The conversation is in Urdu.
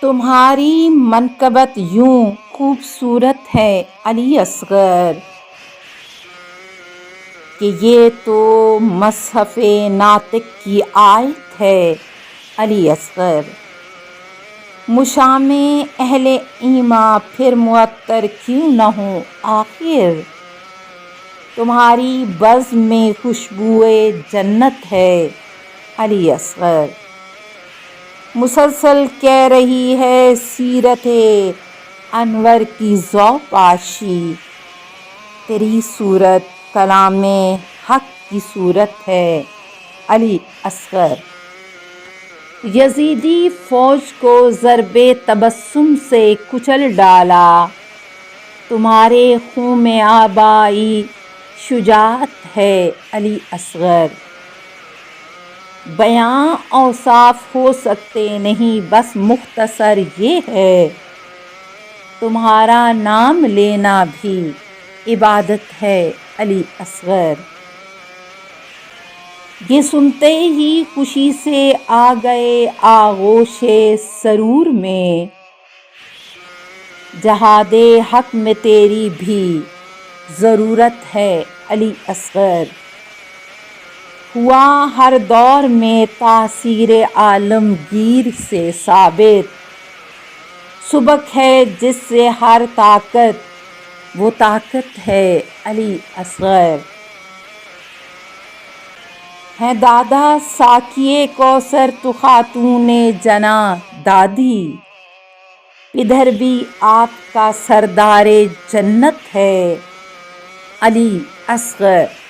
تمہاری منقبت یوں خوبصورت ہے علی اصغر کہ یہ تو مصحف ناطق کی آیت ہے علی اصغر۔ مشام اہل ایماں پھر معطر کیوں نہ ہوں آخر، تمہاری بزم میں خوشبوئے جنت ہے علی اصغر۔ مسلسل کہہ رہی ہے سیرت انور کی ذوق آشی، تیری صورت کلام حق کی صورت ہے علی اصغر۔ یزیدی فوج کو ضرب تبسم سے کچل ڈالا، تمہارے خون میں آبائی شجاعت ہے علی اصغر۔ بیاں اوصاف ہو سکتے نہیں بس مختصر یہ ہے، تمہارا نام لینا بھی عبادت ہے علی اصغر۔ یہ سنتے ہی خوشی سے آ گئے آغوش سرور میں، جہاد حق میں تیری بھی ضرورت ہے علی اصغر۔ ہوا ہر دور میں تاثیر عالمگیر سے ثابت، سبک ہے جس سے ہر طاقت وہ طاقت ہے علی اصغر۔ ہے دادا ساقیِ کوثر تو خاتون جناں دادی، ادھر بھی آپ کا سردار جنت ہے علی اصغر۔